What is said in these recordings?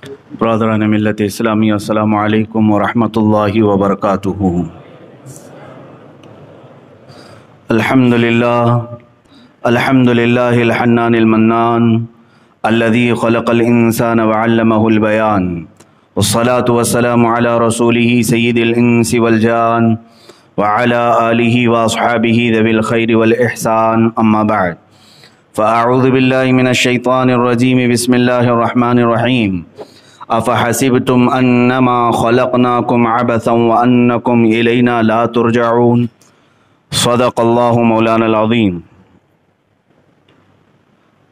برادران ملت اسلامی، السلام علیکم ورحمۃ اللہ وبرکاتہ۔ الحمد للہ الحنان المنان الذي خلق الانسان وعلمه البیان، والصلاة والسلام على رسوله سید الانس والجان وعلى آلہ واصحابہ ذوی الخیر والاحسان، اما بعد فاعوذ باللہ من الشیطان الرجیم، بسم اللہ الرحمن الرحیم۔ افحسبتم انما خلقناکم عبثا وانکم الینا لا ترجعون، صدق اللہ مولانا العظیم۔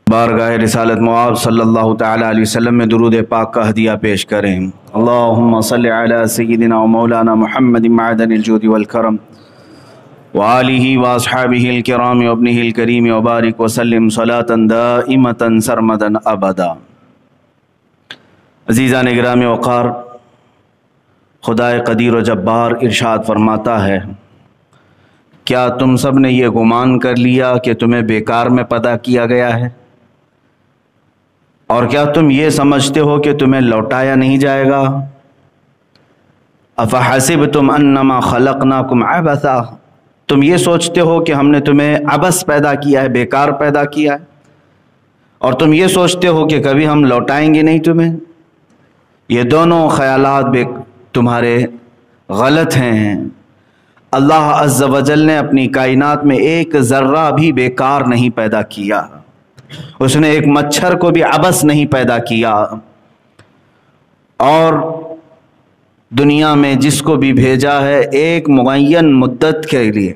بارگاہ رسالت مآب صلی اللہ تعالی علیہ وسلم میں درود پاک کا ہدیہ پیش کریں۔ اللہم صلی علی سیدنا و مولانا محمد معدن الجود والکرم وآلہ واصحابہ الکرام وابنہ الکریم وبارک وسلم صلاة دائمتا سرمدا ابدا۔ عزیزان گرامی وقار، خدائے قدیر و جبار ارشاد فرماتا ہے، کیا تم سب نے یہ گمان کر لیا کہ تمہیں بیکار میں پیدا کیا گیا ہے؟ اور کیا تم یہ سمجھتے ہو کہ تمہیں لوٹایا نہیں جائے گا؟ افحسبتم انما خلقناکم عبثا، تم یہ سوچتے ہو کہ ہم نے تمہیں عبث پیدا کیا ہے، بیکار پیدا کیا ہے، اور تم یہ سوچتے ہو کہ کبھی ہم لوٹائیں گے نہیں تمہیں؟ یہ دونوں خیالات تمہارے غلط ہیں۔ اللہ عز و جل نے اپنی کائنات میں ایک ذرہ بھی بیکار نہیں پیدا کیا، اس نے ایک مچھر کو بھی عبث نہیں پیدا کیا، اور دنیا میں جس کو بھی بھیجا ہے ایک معین مدت کے لیے،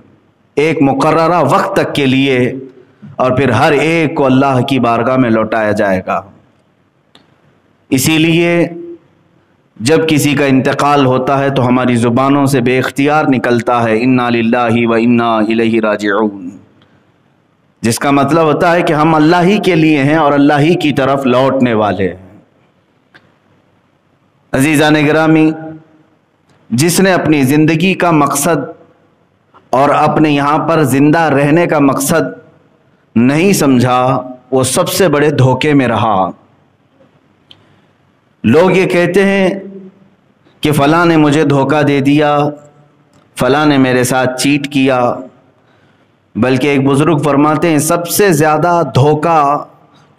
ایک مقررہ وقت تک کے لیے، اور پھر ہر ایک کو اللہ کی بارگاہ میں لوٹایا جائے گا۔ اسی لیے جب کسی کا انتقال ہوتا ہے تو ہماری زبانوں سے بے اختیار نکلتا ہے انا للہ و انا الیہ راجعون، جس کا مطلب ہوتا ہے کہ ہم اللہ ہی کے لیے ہیں اور اللہ ہی کی طرف لوٹنے والے ہیں۔ عزیزان گرامی، جس نے اپنی زندگی کا مقصد اور اپنے یہاں پر زندہ رہنے کا مقصد نہیں سمجھا، وہ سب سے بڑے دھوکے میں رہا۔ لوگ یہ کہتے ہیں کہ فلاں نے مجھے دھوکہ دے دیا، فلاں نے میرے ساتھ چیٹ کیا، بلکہ ایک بزرگ فرماتے ہیں سب سے زیادہ دھوکہ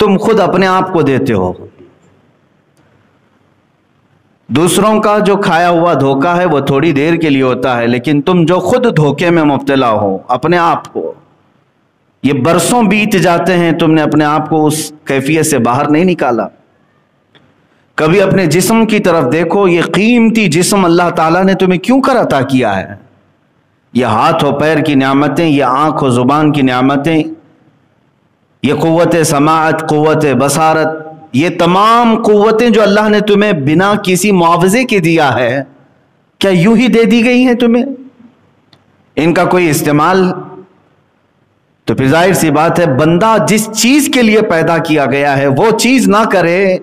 تم خود اپنے آپ کو دیتے ہو۔ دوسروں کا جو کھایا ہوا دھوکہ ہے وہ تھوڑی دیر کے لیے ہوتا ہے، لیکن تم جو خود دھوکے میں مبتلا ہو اپنے آپ کو، یہ برسوں بیت جاتے ہیں، تم نے اپنے آپ کو اس کیفیت سے باہر نہیں نکالا۔ کبھی اپنے جسم کی طرف دیکھو، یہ قیمتی جسم اللہ تعالیٰ نے تمہیں کیوں کر عطا کیا ہے؟ یہ ہاتھ و پیر کی نعمتیں، یہ آنکھ و زبان کی نعمتیں، یہ قوت سماعت، قوت بصارت، یہ تمام قوتیں جو اللہ نے تمہیں بنا کسی معاوضے کے دیا ہے، کیا یوں ہی دے دی گئی ہیں تمہیں؟ ان کا کوئی استعمال؟ تو پھر ظاہر سی بات ہے بندہ جس چیز کے لیے پیدا کیا گیا ہے وہ چیز نہ کرے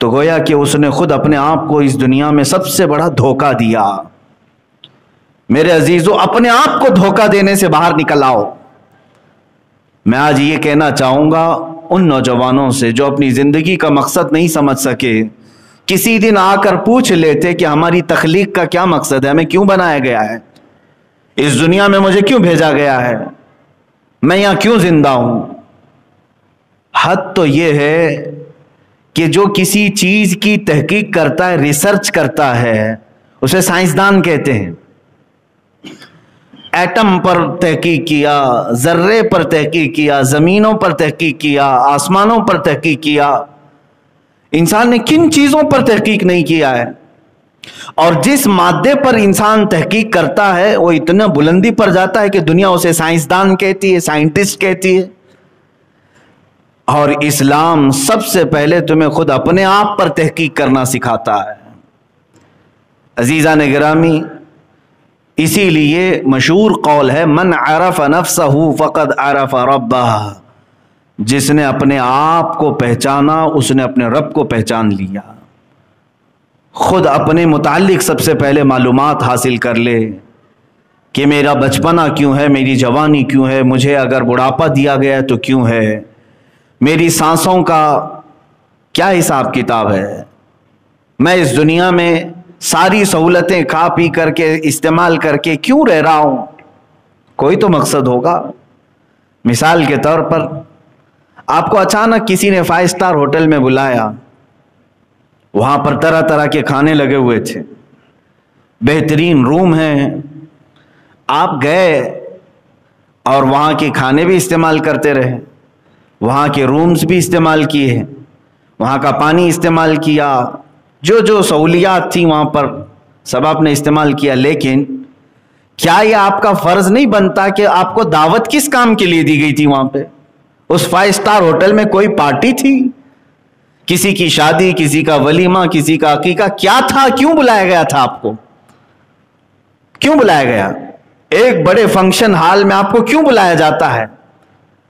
تو گویا کہ اس نے خود اپنے آپ کو اس دنیا میں سب سے بڑا دھوکہ دیا۔ میرے عزیزو، اپنے آپ کو دھوکہ دینے سے باہر نکل آؤ۔ میں آج یہ کہنا چاہوں گا ان نوجوانوں سے جو اپنی زندگی کا مقصد نہیں سمجھ سکے، کسی دن آ کر پوچھ لیتے کہ ہماری تخلیق کا کیا مقصد ہے، ہمیں کیوں بنایا گیا ہے، اس دنیا میں مجھے کیوں بھیجا گیا ہے، میں یہاں کیوں زندہ ہوں۔ حد تو یہ ہے کہ جو کسی چیز کی تحقیق کرتا ہے، ریسرچ کرتا ہے، اسے سائنسدان کہتے ہیں۔ ایٹم پر تحقیق کیا، ذرے پر تحقیق کیا، زمینوں پر تحقیق کیا، آسمانوں پر تحقیق کیا، انسان نے کن چیزوں پر تحقیق نہیں کیا ہے؟ اور جس مادے پر انسان تحقیق کرتا ہے وہ اتنا بلندی پر جاتا ہے کہ دنیا اسے سائنسدان کہتی ہے، سائنٹسٹ کہتی ہے۔ اور اسلام سب سے پہلے تمہیں خود اپنے آپ پر تحقیق کرنا سکھاتا ہے۔ عزیزان گرامی، اسی لیے مشہور قول ہے من عرف نفسہ فقد عرف ربہ، جس نے اپنے آپ کو پہچانا اس نے اپنے رب کو پہچان لیا۔ خود اپنے متعلق سب سے پہلے معلومات حاصل کر لے کہ میرا بچپنا کیوں ہے، میری جوانی کیوں ہے، مجھے اگر بڑھاپا دیا گیا ہے تو کیوں ہے، میری سانسوں کا کیا حساب کتاب ہے، میں اس دنیا میں ساری سہولتیں کھا پی کر کے استعمال کر کے کیوں رہ رہا ہوں؟ کوئی تو مقصد ہوگا۔ مثال کے طور پر آپ کو اچانک کسی نے 5 اسٹار ہوٹل میں بلایا، وہاں پر طرح طرح کے کھانے لگے ہوئے تھے، بہترین روم ہیں، آپ گئے اور وہاں کے کھانے بھی استعمال کرتے رہے، وہاں کے رومز بھی استعمال کیے، وہاں کا پانی استعمال کیا، جو جو سہولیات تھیں وہاں پر سب آپ نے استعمال کیا، لیکن کیا یہ آپ کا فرض نہیں بنتا کہ آپ کو دعوت کس کام کے لیے دی گئی تھی؟ وہاں پہ اس 5 اسٹار ہوٹل میں کوئی پارٹی تھی، کسی کی شادی، کسی کا ولیمہ، کسی کا عقیقہ، کیا تھا؟ کیوں بلایا گیا تھا آپ کو؟ کیوں بلایا گیا؟ ایک بڑے فنکشن ہال میں آپ کو کیوں بلایا جاتا ہے؟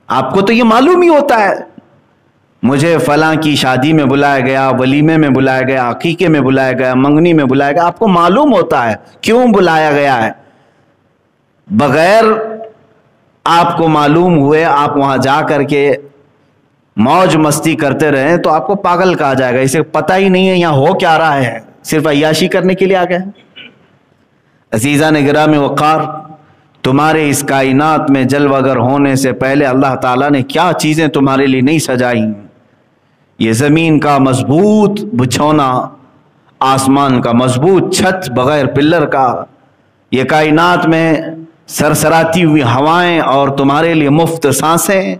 آپ کو تو یہ معلوم ہی ہوتا ہے مجھے فلاں کی شادی میں بلایا گیا، ولیمے میں بلایا گیا، عقیقے میں بلایا گیا، منگنی میں بلایا گیا، آپ کو معلوم ہوتا ہے کیوں بلایا گیا ہے۔ بغیر آپ کو معلوم ہوئے آپ وہاں جا کر کے موج مستی کرتے رہیں تو آپ کو پاگل کہا جائے گا، اسے پتہ ہی نہیں ہے یہاں ہو کیا رہا ہے، صرف عیاشی کرنے کے لیے آ گئے۔ عزیزان گرامی وقار، تمہارے اس کائنات میں جلوہ گر ہونے سے پہلے اللہ تعالیٰ نے کیا چیزیں تمہارے لیے نہیں سجائیں؟ یہ زمین کا مضبوط بچھونا، آسمان کا مضبوط چھت بغیر پلر کا، یہ کائنات میں سرسراتی ہوئی ہوائیں اور تمہارے لیے مفت سانسیں،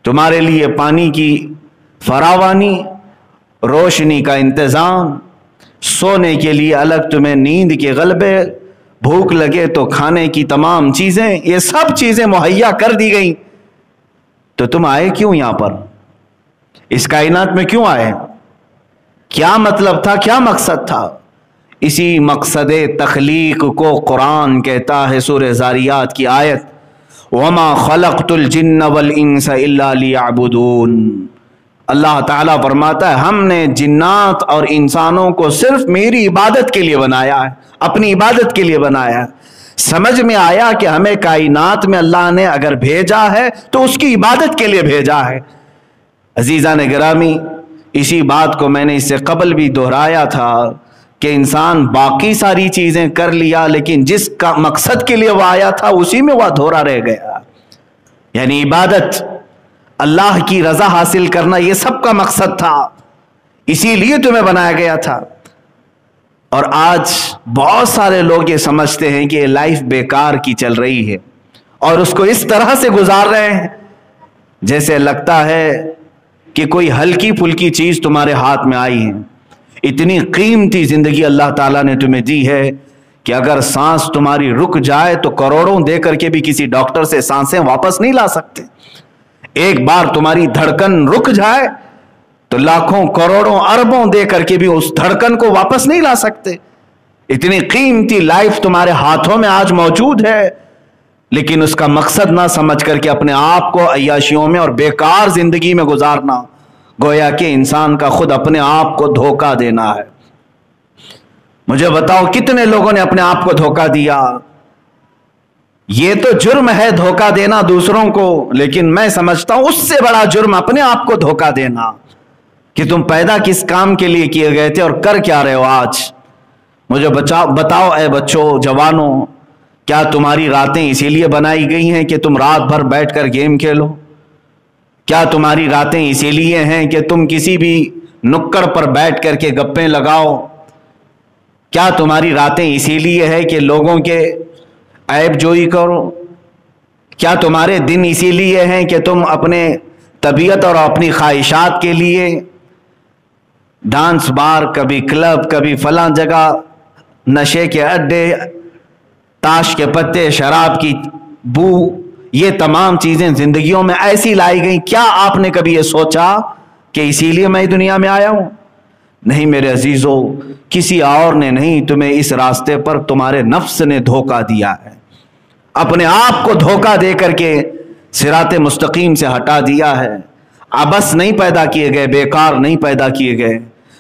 تمہارے لیے پانی کی فراوانی، روشنی کا انتظام، سونے کے لیے الگ تمہیں نیند کے غلبے، بھوک لگے تو کھانے کی تمام چیزیں، یہ سب چیزیں مہیا کر دی گئیں، تو تم آئے کیوں یہاں پر؟ اس کائنات میں کیوں آئے؟ کیا مطلب تھا؟ کیا مقصد تھا؟ اسی مقصد تخلیق کو قرآن کہتا ہے سورہ زاریات کی آیت، وَمَا خَلَقْتُ الْجِنَّ وَالْإِنسَ إِلَّا لِيَعْبُدُونَ۔ اللہ تعالیٰ فرماتا ہے ہم نے جنات اور انسانوں کو صرف میری عبادت کے لیے بنایا ہے، اپنی عبادت کے لیے بنایا ہے۔ سمجھ میں آیا کہ ہمیں کائنات میں اللہ نے اگر بھیجا ہے تو اس کی عبادت کے لیے بھیجا ہے۔ عزیزان گرامی، اسی بات کو میں نے اس سے قبل بھی دہرایا تھا کہ انسان باقی ساری چیزیں کر لیا لیکن جس کا مقصد کے لیے وہ آیا تھا اسی میں وہ ادھورا رہ گیا، یعنی عبادت، اللہ کی رضا حاصل کرنا، یہ سب کا مقصد تھا، اسی لیے تمہیں بنایا گیا تھا۔ اور آج بہت سارے لوگ یہ سمجھتے ہیں کہ یہ لائف بیکار کی چل رہی ہے اور اس کو اس طرح سے گزار رہے ہیں جیسے لگتا ہے کہ کوئی ہلکی پھلکی چیز تمہارے ہاتھ میں آئی ہے۔ اتنی قیمتی زندگی اللہ تعالیٰ نے تمہیں دی ہے کہ اگر سانس تمہاری رک جائے تو کروڑوں دے کر کے بھی کسی ڈاکٹر سے سانسیں واپس نہیں لا سکتے۔ ایک بار تمہاری دھڑکن رک جائے تو لاکھوں کروڑوں اربوں دے کر کے بھی اس دھڑکن کو واپس نہیں لا سکتے۔ اتنی قیمتی لائف تمہارے ہاتھوں میں آج موجود ہے، لیکن اس کا مقصد نہ سمجھ کر کے اپنے آپ کو عیاشیوں میں اور بیکار زندگی میں گزارنا، گویا کہ انسان کا خود اپنے آپ کو دھوکہ دینا ہے۔ مجھے بتاؤ کتنے لوگوں نے اپنے آپ کو دھوکہ دیا؟ یہ تو جرم ہے دھوکہ دینا دوسروں کو، لیکن میں سمجھتا ہوں اس سے بڑا جرم اپنے آپ کو دھوکہ دینا کہ تم پیدا کس کام کے لیے کیے گئے تھے اور کر کیا رہے ہو آج۔ مجھے بتاؤ اے بچوں، جوانوں، کیا تمہاری راتیں اسی لیے بنائی گئی ہیں کہ تم رات بھر بیٹھ کر گیم کھیلو؟ کیا تمہاری راتیں اسی لیے ہیں کہ تم کسی بھی نکڑ پر بیٹھ کر کے گپیں لگاؤ؟ کیا تمہاری راتیں اسی لیے ہے کہ لوگوں کے عیب جوئی کرو؟ کیا تمہارے دن اسی لیے ہیں کہ تم اپنے طبیعت اور اپنی خواہشات کے لیے ڈانس بار، کبھی کلب، کبھی فلاں جگہ، نشے کے اڈے، تاش کے پتے، شراب کی بو، یہ تمام چیزیں زندگیوں میں ایسی لائی گئیں؟ کیا آپ نے کبھی یہ سوچا کہ اسی لیے میں دنیا میں آیا ہوں؟ نہیں میرے عزیزو، کسی اور نے نہیں، تمہیں اس راستے پر تمہارے نفس نے دھوکہ دیا ہے، اپنے آپ کو دھوکہ دے کر کے صراط مستقیم سے ہٹا دیا ہے۔ عبث نہیں پیدا کیے گئے، بیکار نہیں پیدا کیے گئے۔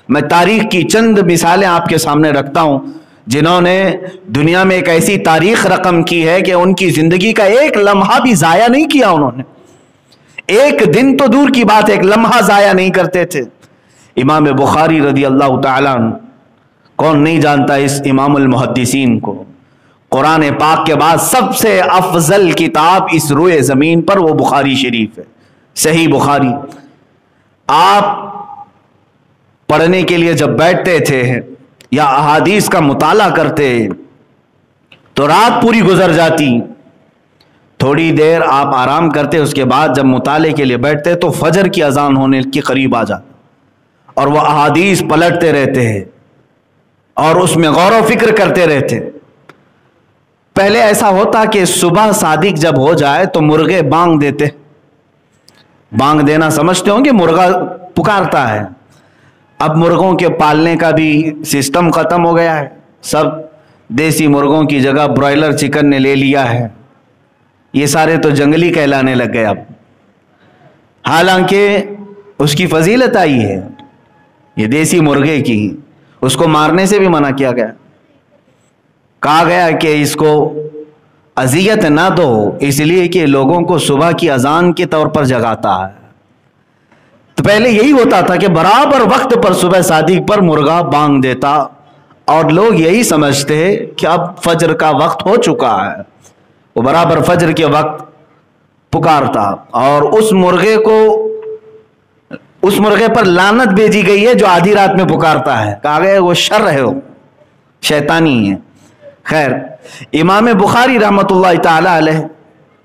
میں تاریخ کی چند مثالیں آپ کے سامنے رکھتا ہوں جنہوں نے دنیا میں ایک ایسی تاریخ رقم کی ہے کہ ان کی زندگی کا ایک لمحہ بھی ضائع نہیں کیا انہوں نے، ایک دن تو دور کی بات، ایک لمحہ ضائع نہیں کرتے تھے۔ امام بخاری رضی اللہ تعالیٰ عنہ کون نہیں جانتا اس امام المحدثین کو؟ قرآن پاک کے بعد سب سے افضل کتاب اس روئے زمین پر وہ بخاری شریف ہے، صحیح بخاری۔ آپ پڑھنے کے لیے جب بیٹھتے تھے یا احادیث کا مطالعہ کرتے تو رات پوری گزر جاتی، تھوڑی دیر آپ آرام کرتے، اس کے بعد جب مطالعے کے لیے بیٹھتے تو فجر کی اذان ہونے کے قریب آ جاتا اور وہ احادیث پلٹتے رہتے ہیں اور اس میں غور و فکر کرتے رہتے۔ پہلے ایسا ہوتا کہ صبح صادق جب ہو جائے تو مرغے بانگ دیتے، بانگ دینا سمجھتے ہوں گے، مرغا پکارتا ہے۔ اب مرغوں کے پالنے کا بھی سسٹم ختم ہو گیا ہے، سب دیسی مرغوں کی جگہ برائلر چکن نے لے لیا ہے، یہ سارے تو جنگلی کہلانے لگ گئے اب، حالانکہ اس کی فضیلت آئی ہے یہ دیسی مرغے کی، اس کو مارنے سے بھی منع کیا گیا، کہا گیا کہ اس کو اذیت نہ دو، اس لیے کہ لوگوں کو صبح کی اذان کے طور پر جگاتا ہے۔ تو پہلے یہی ہوتا تھا کہ برابر وقت پر صبح صادق پر مرغا بانگ دیتا اور لوگ یہی سمجھتے کہ اب فجر کا وقت ہو چکا ہے، وہ برابر فجر کے وقت پکارتا اور اس مرغے پر لعنت بھیجی گئی ہے جو آدھی رات میں پکارتا ہے، کہا گیا وہ شر ہے، وہ شیطانی ہے۔ خیر، امام بخاری رحمۃ اللہ تعالی علیہ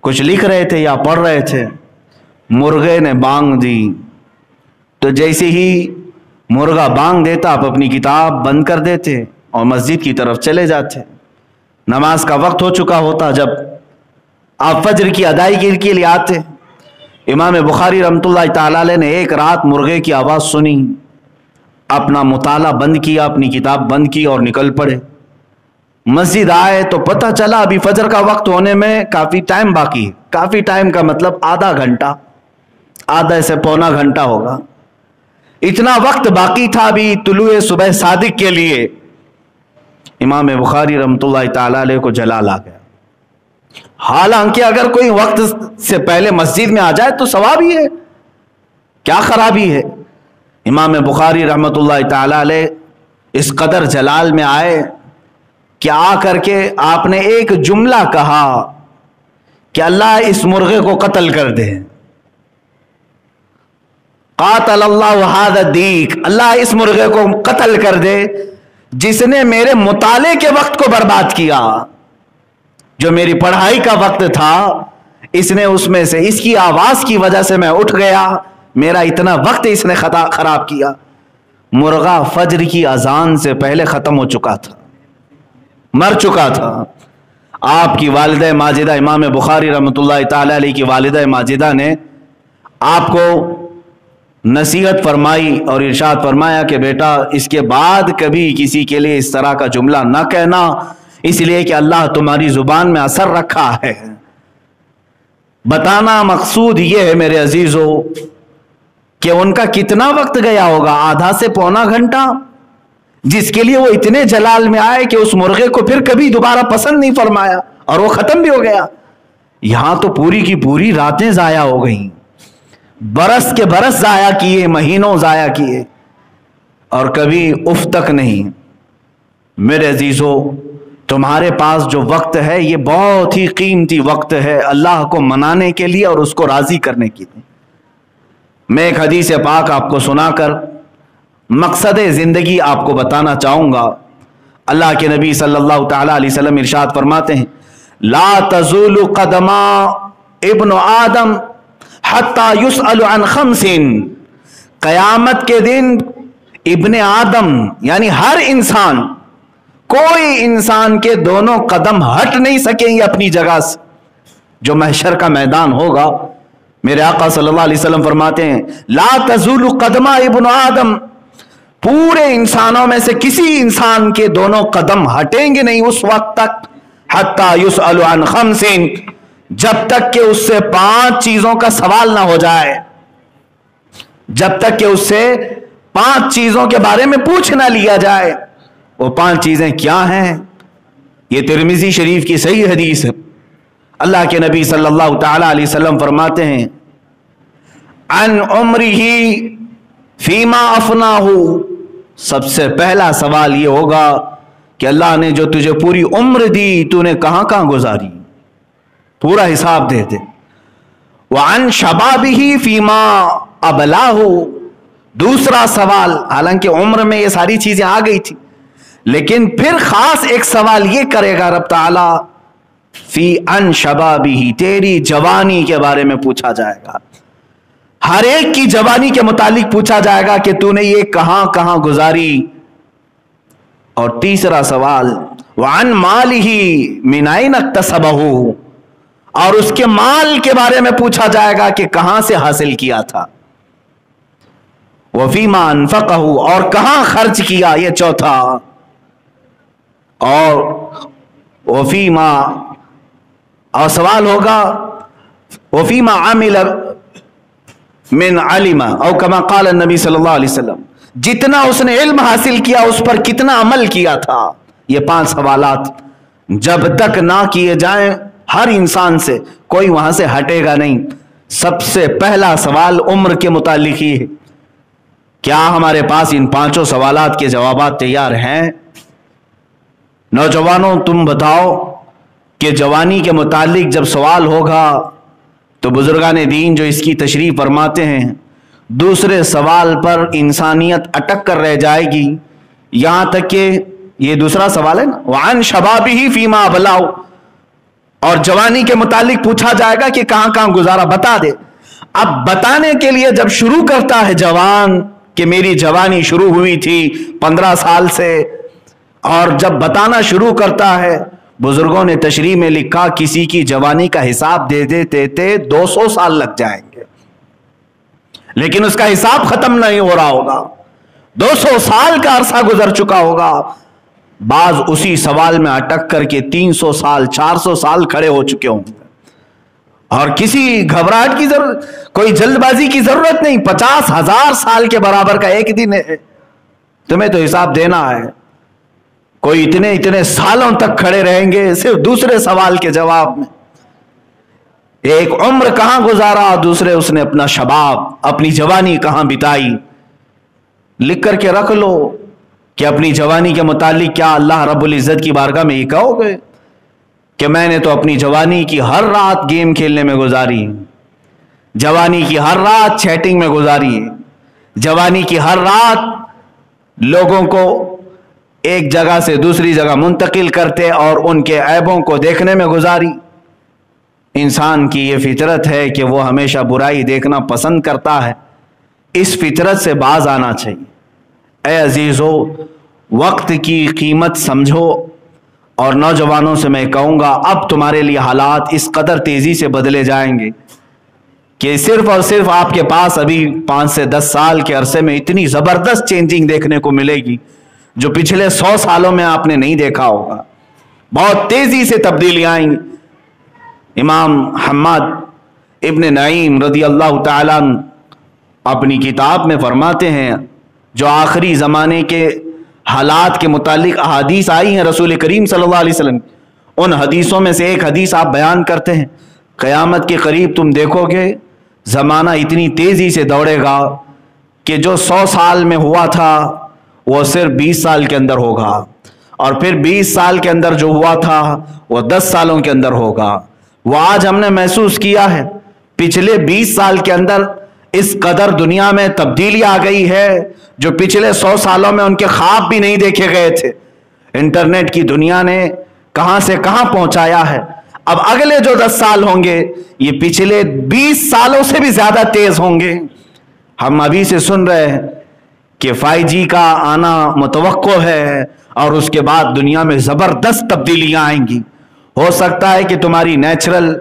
کچھ لکھ رہے تھے یا پڑھ رہے تھے، مرغے نے بانگ دی، تو جیسے ہی مرغا بانگ دیتا آپ اپنی کتاب بند کر دیتے اور مسجد کی طرف چلے جاتے۔ نماز کا وقت ہو چکا ہوتا جب آپ فجر کی ادائیگی کے لیے آتے۔ امام بخاری رحمۃ اللہ تعالی علیہ نے ایک رات مرغے کی آواز سنی، اپنا مطالعہ بند کیا، اپنی کتاب بند کی اور نکل پڑے۔ مسجد آئے تو پتہ چلا ابھی فجر کا وقت ہونے میں کافی ٹائم باقی ہے، کافی ٹائم کا مطلب آدھا گھنٹہ، آدھا سے پونا گھنٹہ ہوگا، اتنا وقت باقی تھا ابھی طلوع صبح صادق کے لیے۔ امام بخاری رحمۃ اللہ تعالی علیہ کو جلال آ گیا، حالانکہ اگر کوئی وقت سے پہلے مسجد میں آ جائے تو ثواب ہی ہے، کیا خرابی ہے۔ امام بخاری رحمۃ اللہ تعالی علیہ اس قدر جلال میں آئے کہ آ کر کے آپ نے ایک جملہ کہا کہ اللہ اس مرغے کو قتل کر دے، قاتل اللہ ھذا الدیک، اللہ اس مرغے کو قتل کر دے جس نے میرے مطالعے کے وقت کو برباد کیا، جو میری پڑھائی کا وقت تھا اس نے اس میں سے، اس کی آواز کی وجہ سے میں اٹھ گیا، میرا اتنا وقت اس نے خراب کیا۔ مرغا فجر کی اذان سے پہلے ختم ہو چکا تھا، مر چکا تھا۔ آپ کی والدہ ماجدہ امام بخاری رحمۃ اللہ تعالی علیہ کی والدہ ماجدہ نے آپ کو نصیحت فرمائی اور ارشاد فرمایا کہ بیٹا اس کے بعد کبھی کسی کے لیے اس طرح کا جملہ نہ کہنا، اس لیے کہ اللہ تمہاری زبان میں اثر رکھا ہے۔ بتانا مقصود یہ ہے میرے عزیزو کہ ان کا کتنا وقت گیا ہوگا، آدھا سے پونا گھنٹہ، جس کے لیے وہ اتنے جلال میں آئے کہ اس مرغے کو پھر کبھی دوبارہ پسند نہیں فرمایا اور وہ ختم بھی ہو گیا۔ یہاں تو پوری کی پوری راتیں ضائع ہو گئیں، برس کے برس ضائع کیے، مہینوں ضائع کیے اور کبھی اف تک نہیں۔ میرے عزیزو، تمہارے پاس جو وقت ہے یہ بہت ہی قیمتی وقت ہے اللہ کو منانے کے لیے اور اس کو راضی کرنے کے لیے۔ میں ایک حدیث پاک آپ کو سنا کر مقصد زندگی آپ کو بتانا چاہوں گا۔ اللہ کے نبی صلی اللہ تعالی علیہ وسلم ارشاد فرماتے ہیں، لا تزول قدما ابن آدم حتی یسأل عن خمس، قیامت کے دن ابن آدم یعنی ہر انسان، کوئی انسان کے دونوں قدم ہٹ نہیں سکیں گے اپنی جگہ سے۔ جو محشر کا میدان ہوگا، میرے آقا صلی اللہ علیہ وسلم فرماتے ہیں لا تزول قدما ابن آدم، پورے انسانوں میں سے کسی انسان کے دونوں قدم ہٹیں گے نہیں اس وقت تک، حتی یسأل عن خمس، جب تک کہ اس سے 5 چیزوں کا سوال نہ ہو جائے، جب تک کہ اس سے 5 چیزوں کے بارے میں پوچھ نہ لیا جائے۔ وہ 5 چیزیں کیا ہیں؟ یہ ترمذی شریف کی صحیح حدیث ہے۔ اللہ کے نبی صلی اللہ تعالی علیہ وسلم فرماتے ہیں، عن عمرہ فیما افناہ سب سے پہلا سوال یہ ہوگا کہ اللہ نے جو تجھے پوری عمر دی تو نے کہاں کہاں گزاری، پورا حساب دے دے۔ وعن شبابہ فیما ابلاہ، دوسرا سوال، حالانکہ عمر میں یہ ساری چیزیں آ گئی تھی، لیکن پھر خاص ایک سوال یہ کرے گا رب تعالی، فی ان شبابہ، تیری جوانی کے بارے میں پوچھا جائے گا، ہر ایک کی جوانی کے متعلق پوچھا جائے گا کہ تو نے یہ کہاں کہاں گزاری۔ اور تیسرا سوال، وعن مالہ من این اکتسبہ، اور اس کے مال کے بارے میں پوچھا جائے گا کہ کہاں سے حاصل کیا تھا۔ وفیما انفقہ، اور کہاں خرچ کیا، یہ چوتھا۔ اور وفیما، اور سوال ہوگا وفیما عمل من علم، او کما قال النبی صلی اللہ علیہ وسلم، جتنا اس نے علم حاصل کیا اس پر کتنا عمل کیا تھا۔ یہ 5 سوالات جب تک نہ کیے جائیں ہر انسان سے کوئی وہاں سے ہٹے گا نہیں۔ سب سے پہلا سوال عمر کے متعلق ہی ہے۔ کیا ہمارے پاس ان 5 سوالات کے جوابات تیار ہیں؟ نوجوانوں تم بتاؤ کہ جوانی کے متعلق جب سوال ہوگا تو بزرگان دین جو اس کی تشریح فرماتے ہیں، دوسرے سوال پر انسانیت اٹک کر رہ جائے گی، یہاں تک کہ یہ دوسرا سوال ہے نا، وعن شبابہ فیما ابلاہ، اور جوانی کے متعلق پوچھا جائے گا کہ کہاں کہاں گزارا، بتا دے۔ اب بتانے کے لیے جب شروع کرتا ہے جوان کہ میری جوانی شروع ہوئی تھی 15 سال سے، اور جب بتانا شروع کرتا ہے، بزرگوں نے تشریح میں لکھا کسی کی جوانی کا حساب دے دیتے 200 سال لگ جائیں گے، لیکن اس کا حساب ختم نہیں ہو رہا ہوگا، 200 سال کا عرصہ گزر چکا ہوگا۔ بعض اسی سوال میں اٹک کر کے 300 سال 400 سال کھڑے ہو چکے ہوں گے، اور کسی گھبراہٹ کی ضرورت، کوئی جلد بازی کی ضرورت نہیں۔ 50,000 سال کے برابر کا ایک دن ہے، تمہیں تو حساب دینا ہے۔ کوئی اتنے سالوں تک کھڑے رہیں گے صرف دوسرے سوال کے جواب میں۔ ایک عمر کہاں گزارا، دوسرے اس نے اپنا شباب، اپنی جوانی کہاں بتائی۔ لکھ کر کے رکھ لو کہ اپنی جوانی کے متعلق کیا اللہ رب العزت کی بارگاہ میں یہ کہو گے کہ میں نے تو اپنی جوانی کی ہر رات گیم کھیلنے میں گزاری، جوانی کی ہر رات چیٹنگ میں گزاری، جوانی کی ہر رات لوگوں کو ایک جگہ سے دوسری جگہ منتقل کرتے اور ان کے عیبوں کو دیکھنے میں گزاری۔ انسان کی یہ فطرت ہے کہ وہ ہمیشہ برائی دیکھنا پسند کرتا ہے، اس فطرت سے باز آنا چاہیے۔ اے عزیزو، وقت کی قیمت سمجھو، اور نوجوانوں سے میں کہوں گا اب تمہارے لیے حالات اس قدر تیزی سے بدلے جائیں گے کہ صرف اور صرف آپ کے پاس ابھی 5 سے 10 سال کے عرصے میں اتنی زبردست چینجنگ دیکھنے کو ملے گی جو پچھلے 100 سالوں میں آپ نے نہیں دیکھا ہوگا۔ بہت تیزی سے تبدیلیاں آئیں گی۔ امام حماد ابن نعیم رضی اللہ تعالیٰ اپنی کتاب میں فرماتے ہیں، جو آخری زمانے کے حالات کے متعلق احادیث آئی ہیں رسول کریم صلی اللہ علیہ وسلم، ان حدیثوں میں سے ایک حدیث آپ بیان کرتے ہیں، قیامت کے قریب تم دیکھو گے زمانہ اتنی تیزی سے دوڑے گا کہ جو 100 سال میں ہوا تھا وہ صرف 20 سال کے اندر ہوگا، اور پھر 20 سال کے اندر جو ہوا تھا وہ 10 سالوں کے اندر ہوگا۔ وہ آج ہم نے محسوس کیا ہے، پچھلے 20 سال کے اندر اس قدر دنیا میں تبدیلی آ گئی ہے جو پچھلے 100 سالوں میں ان کے خواب بھی نہیں دیکھے گئے تھے۔ انٹرنیٹ کی دنیا نے کہاں سے کہاں پہنچایا ہے۔ اب اگلے جو 10 سال ہوں گے یہ پچھلے 20 سالوں سے بھی زیادہ تیز ہوں گے۔ ہم ابھی سے سن رہے ہیں کہ 5G کا آنا متوقع ہے، اور اس کے بعد دنیا میں زبردست تبدیلیاں آئیں گی۔ ہو سکتا ہے کہ تمہاری نیچرل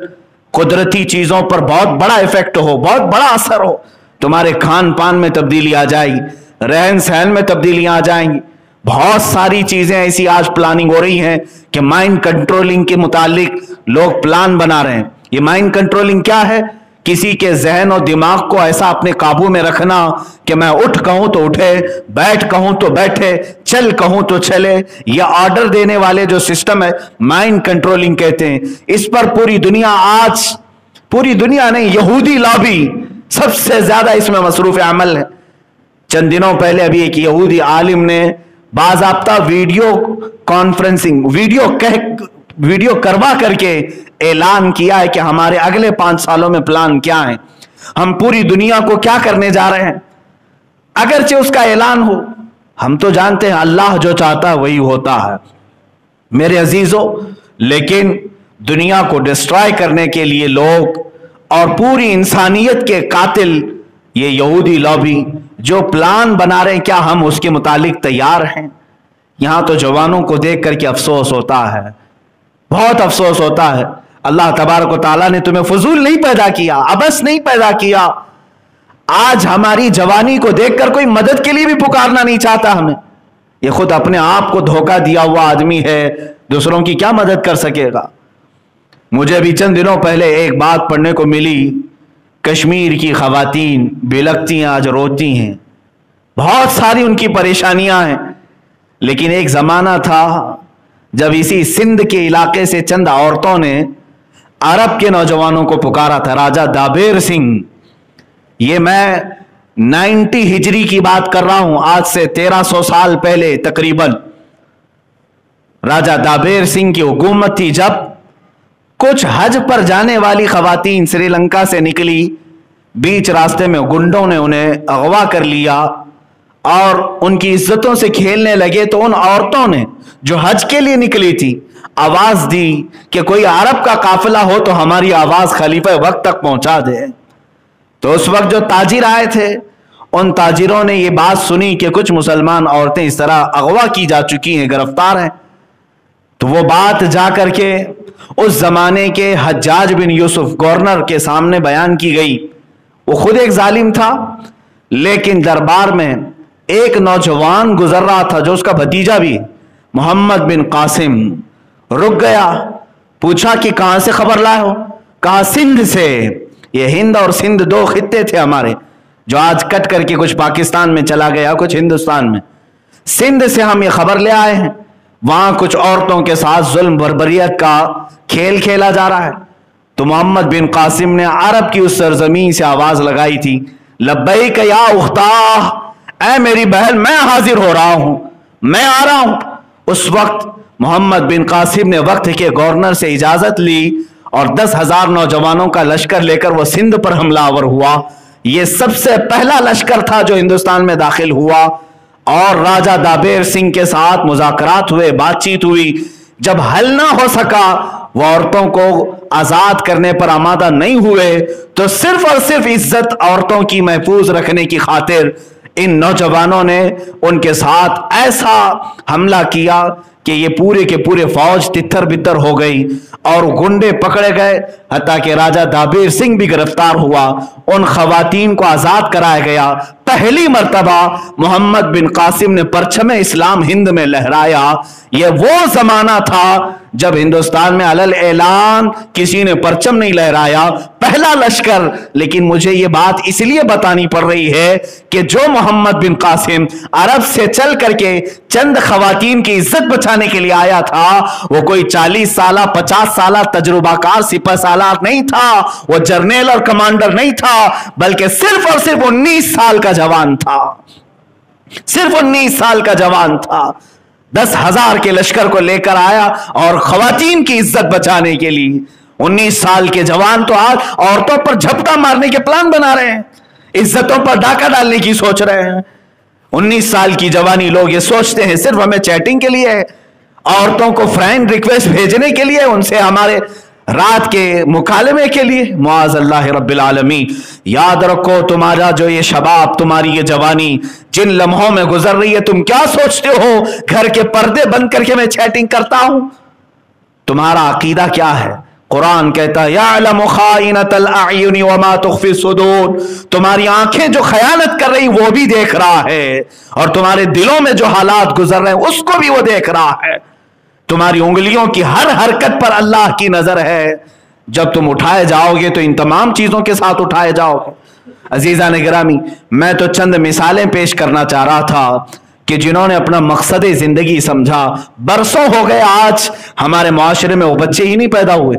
قدرتی چیزوں پر بہت بڑا ایفیکٹ ہو، بہت بڑا اثر ہو، تمہارے کھان پان میں تبدیلی آ جائے گی، رہن سہن میں تبدیلیاں آ جائیں گی۔ بہت ساری چیزیں ایسی آج پلاننگ ہو رہی ہیں کہ مائنڈ کنٹرولنگ کے متعلق لوگ پلان بنا رہے ہیں۔ یہ مائنڈ کنٹرولنگ کیا ہے؟ کسی کے ذہن اور دماغ کو ایسا اپنے قابو میں رکھنا کہ میں اٹھ کہوں تو اٹھے، بیٹھ کہوں تو بیٹھے، چل کہوں تو چلے۔ یہ آرڈر دینے والے جو سسٹم ہے مائنڈ کنٹرولنگ کہتے ہیں۔ اس پر پوری دنیا آج، پوری دنیا نہیں، یہودی لابی سب سے زیادہ اس میں مصروف عمل ہے۔ چند دنوں پہلے ابھی ایک یہودی عالم نے باضابطہ ویڈیو کانفرنسنگ ویڈیو کروا کر کے اعلان کیا ہے کہ ہمارے اگلے 5 سالوں میں پلان کیا ہے، ہم پوری دنیا کو کیا کرنے جا رہے ہیں۔ اگرچہ اس کا اعلان ہو، ہم تو جانتے ہیں اللہ جو چاہتا ہے وہی ہوتا ہے میرے عزیزوں، لیکن دنیا کو ڈسٹرائے کرنے کے لیے لوگ اور پوری انسانیت کے قاتل یہ یہودی لابی جو پلان بنا رہے ہیں، کیا ہم اس کے متعلق تیار ہیں؟ یہاں تو جوانوں کو دیکھ کر کے افسوس ہوتا ہے، بہت افسوس ہوتا ہے۔ اللہ تبارک و تعالیٰ نے تمہیں فضول نہیں پیدا کیا، عبث نہیں پیدا کیا۔ آج ہماری جوانی کو دیکھ کر کوئی مدد کے لیے بھی پکارنا نہیں چاہتا ہمیں۔ یہ خود اپنے آپ کو دھوکہ دیا ہوا آدمی ہے، دوسروں کی کیا مدد کر سکے گا؟ مجھے بھی چند دنوں پہلے ایک بات پڑھنے کو ملی، کشمیر کی خواتین بلکتی ہیں، آج روتی ہیں، بہت ساری ان کی پریشانیاں ہیں، لیکن ایک زمانہ تھا جب اسی سندھ کے علاقے سے چند عورتوں نے عرب کے نوجوانوں کو پکارا تھا۔ راجہ دابیر سنگھ، یہ میں 90 ہجری کی بات کر رہا ہوں، آج سے 1300 سال پہلے تقریباً راجہ دابیر سنگھ کی حکومت تھی، جب کچھ حج پر جانے والی خواتین سری لنکا سے نکلی، بیچ راستے میں گنڈوں نے انہیں اغوا کر لیا اور ان کی عزتوں سے کھیلنے لگے، تو ان عورتوں نے جو حج کے لیے نکلی تھی آواز دی کہ کوئی عرب کا قافلہ ہو تو ہماری آواز خلیفہ وقت تک پہنچا دے۔ تو اس وقت جو تاجر آئے تھے، ان تاجروں نے یہ بات سنی کہ کچھ مسلمان عورتیں اس طرح اغوا کی جا چکی ہیں، گرفتار ہیں، تو وہ بات جا کر کے اس زمانے کے حجاج بن یوسف گورنر کے سامنے بیان کی گئی۔ وہ خود ایک ظالم تھا، لیکن دربار میں ایک نوجوان گزر رہا تھا جو اس کا بھتیجا بھی، محمد بن قاسم، رک گیا، پوچھا کہ کہاں سے خبر لائے ہو؟ کہا سندھ سے۔ یہ ہند اور سندھ 2 خطے تھے ہمارے، جو آج کٹ کر کے کچھ پاکستان میں چلا گیا، کچھ ہندوستان میں۔ سندھ سے ہم یہ خبر لے آئے ہیں، وہاں کچھ عورتوں کے ساتھ ظلم بربریت کا کھیل کھیلا جا رہا ہے۔ تو محمد بن قاسم نے عرب کی اس سرزمین سے آواز لگائی تھی، لبیک یا اختاہ، اے میری بہن میں حاضر ہو رہا ہوں، میں آ رہا ہوں۔ اس وقت محمد بن قاسم نے وقت کے گورنر سے اجازت لی اور 10,000 نوجوانوں کا لشکر لے کر وہ سندھ پر حملہ آور ہوا۔ یہ سب سے پہلا لشکر تھا جو ہندوستان میں داخل ہوا، اور راجہ دابیر سنگھ کے ساتھ مذاکرات ہوئے، بات چیت ہوئی۔ جب حل نہ ہو سکا، وہ عورتوں کو آزاد کرنے پر آمادہ نہیں ہوئے، تو صرف اور صرف عزت عورتوں کی محفوظ رکھنے کی خاطر ان نوجوانوں نے ان کے ساتھ ایسا حملہ کیا کہ یہ پورے کے پورے فوج تتھر بتر ہو گئی اور گنڈے پکڑے گئے، حتیٰ کہ راجہ دابیر سنگھ بھی گرفتار ہوا، ان خواتین کو آزاد کرایا گیا۔ پہلی مرتبہ محمد بن قاسم نے پرچم اسلام ہند میں لہرایا۔ یہ وہ زمانہ تھا جب ہندوستان میں علل اعلان کسی نے پرچم نہیں لہرایا، پہلا لشکر۔ لیکن مجھے یہ بات اس لیے بتانی پڑ رہی ہے کہ جو محمد بن قاسم عرب سے چل کر کے چند خواتین کی عزت بچانے کے لیے آیا تھا، وہ کوئی 40 سالہ 50 سالہ تجربہ کار سپہ سالار نہیں تھا، وہ جرنیل اور کمانڈر نہیں تھا، بلکہ صرف اور صرف 19 سال کا جوان تھا، صرف 19 سال کا جوان تھا۔ 10,000 کے لشکر کو لے کر آیا اور خواتین کی عزت بچانے کے لیے 19 سال کے جوان تو آج عورتوں پر جھپٹا مارنے کے پلان بنا رہے ہیں، عزتوں پر ڈاکہ ڈالنے کی سوچ رہے ہیں۔ 19 سال کی جوانی لوگ یہ سوچتے ہیں صرف ہمیں چیٹنگ کے لیے، عورتوں کو فرینڈ ریکویسٹ بھیجنے کے لیے، ان سے ہمارے رات کے مکالمے کے لیے۔ معاذ اللہ رب العالمین۔ یاد رکھو تمہارا جو یہ شباب، تمہاری یہ جوانی جن لمحوں میں گزر رہی ہے، تم کیا سوچتے ہو گھر کے پردے بند کر کے میں چیٹنگ کرتا ہوں؟ تمہارا عقیدہ کیا ہے؟ قرآن کہتا ہے یعلم خائنۃ الاعین وما تخفی الصدور، تمہاری آنکھیں جو خیانت کر رہی وہ بھی دیکھ رہا ہے، اور تمہارے دلوں میں جو حالات گزر رہے ہیں اس کو بھی وہ دیکھ رہا ہے۔ تمہاری انگلیوں کی ہر حرکت پر اللہ کی نظر ہے۔ جب تم اٹھائے جاؤ گے تو ان تمام چیزوں کے ساتھ اٹھائے جاؤ گے۔ عزیزان گرامی، میں تو چند مثالیں پیش کرنا چاہ رہا تھا کہ جنہوں نے اپنا مقصد زندگی سمجھا، برسوں ہو گئے آج ہمارے معاشرے میں وہ بچے ہی نہیں پیدا ہوئے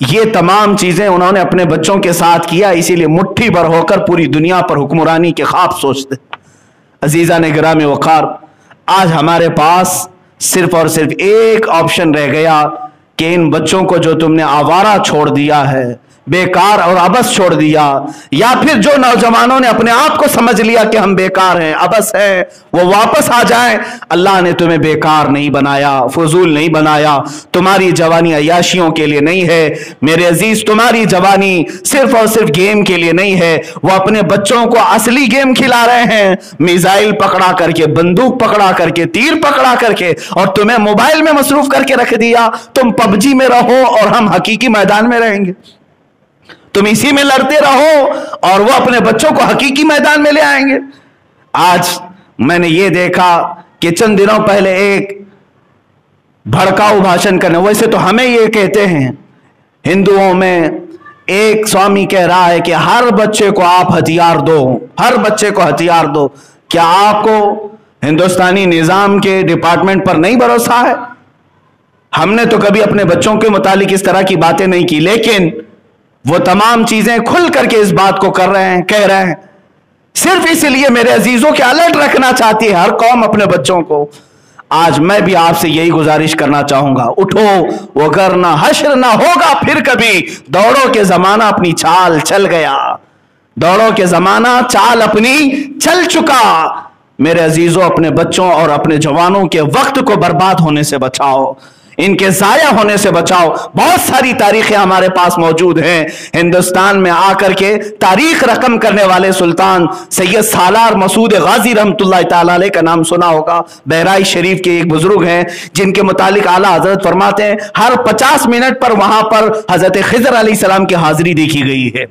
یہ تمام چیزیں انہوں نے اپنے بچوں کے ساتھ کیا، اسی لیے مٹھی بھر ہو کر پوری دنیا پر حکمرانی کے خواب سوچتے۔ عزیزان گرامی وقار، آج ہمارے پاس صرف اور صرف ایک آپشن رہ گیا کہ ان بچوں کو جو تم نے آوارہ چھوڑ دیا ہے، بیکار اور عبث چھوڑ دیا، یا پھر جو نوجوانوں نے اپنے آپ کو سمجھ لیا کہ ہم بیکار ہیں، عبث ہیں، وہ واپس آ جائیں۔ اللہ نے تمہیں بیکار نہیں بنایا، فضول نہیں بنایا۔ تمہاری جوانی عیاشیوں کے لیے نہیں ہے میرے عزیز، تمہاری جوانی صرف اور صرف گیم کے لیے نہیں ہے۔ وہ اپنے بچوں کو اصلی گیم کھلا رہے ہیں، میزائل پکڑا کر کے، بندوق پکڑا کر کے، تیر پکڑا کر کے، اور تمہیں موبائل میں مصروف کر کے رکھ دیا۔ تم پب جی میں رہو اور ہم حقیقی میدان میں رہیں گے، تم اسی میں لڑتے رہو اور وہ اپنے بچوں کو حقیقی میدان میں لے آئیں گے۔ آج میں نے یہ دیکھا کہ چند دنوں پہلے ایک بھڑکاؤ بھاشن کرنے، ویسے تو ہمیں یہ کہتے ہیں ہندوؤں میں، ایک سوامی کہہ رہا ہے کہ ہر بچے کو آپ ہتھیار دو، ہر بچے کو ہتھیار دو۔ کیا آپ کو ہندوستانی نظام کے ڈپارٹمنٹ پر نہیں بھروسہ ہے؟ ہم نے تو کبھی اپنے بچوں کے متعلق اس طرح کی باتیں نہیں کی، لیکن وہ تمام چیزیں کھل کر کے اس بات کو کر رہے ہیں، کہہ رہے ہیں۔ صرف اس لیے میرے عزیزوں کے الرٹ رکھنا چاہتی ہے ہر قوم اپنے بچوں کو۔ آج میں بھی آپ سے یہی گزارش کرنا چاہوں گا، اٹھو، وگرنہ حشر نہ ہوگا پھر کبھی۔ دوڑو کے زمانہ اپنی چال چل گیا، دوڑو کے زمانہ چال اپنی چل چکا۔ میرے عزیزوں، اپنے بچوں اور اپنے جوانوں کے وقت کو برباد ہونے سے بچاؤ، ان کے ضائع ہونے سے بچاؤ۔ بہت ساری تاریخیں ہمارے پاس موجود ہیں۔ ہندوستان میں آ کر کے تاریخ رقم کرنے والے سلطان سید سالار مسعود غازی رحمۃ اللہ تعالیٰ علیہ کا نام سنا ہوگا، بہرائچ شریف کے ایک بزرگ ہیں، جن کے متعلق اعلیٰ حضرت فرماتے ہیں ہر 50 منٹ پر وہاں پر حضرت خضر علیہ السلام کی حاضری دیکھی گئی ہے۔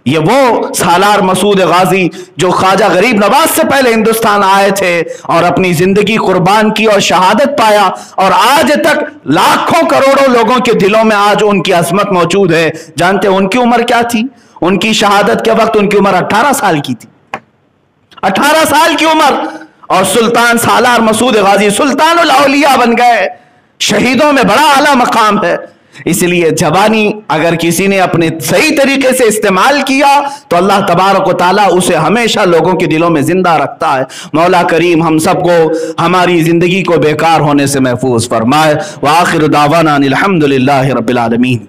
یہ وہ سالار مسعود غازی جو خواجہ غریب نواز سے پہلے ہندوستان آئے تھے اور اپنی زندگی قربان کی اور شہادت پایا، اور آج تک لاکھوں کروڑوں لوگوں کے دلوں میں آج ان کی عظمت موجود ہے۔ جانتے ہیں ان کی عمر کیا تھی؟ ان کی شہادت کے وقت ان کی عمر 18 سال کی تھی، 18 سال کی عمر، اور سلطان سالار مسعود غازی سلطان الاولیاء بن گئے۔ شہیدوں میں بڑا اعلیٰ مقام ہے۔ اس لیے جوانی اگر کسی نے اپنے صحیح طریقے سے استعمال کیا تو اللہ تبارک و تعالیٰ اسے ہمیشہ لوگوں کے دلوں میں زندہ رکھتا ہے۔ مولا کریم ہم سب کو ہماری زندگی کو بیکار ہونے سے محفوظ فرمائے۔ وآخر دعوانا الحمدللہ رب العالمین۔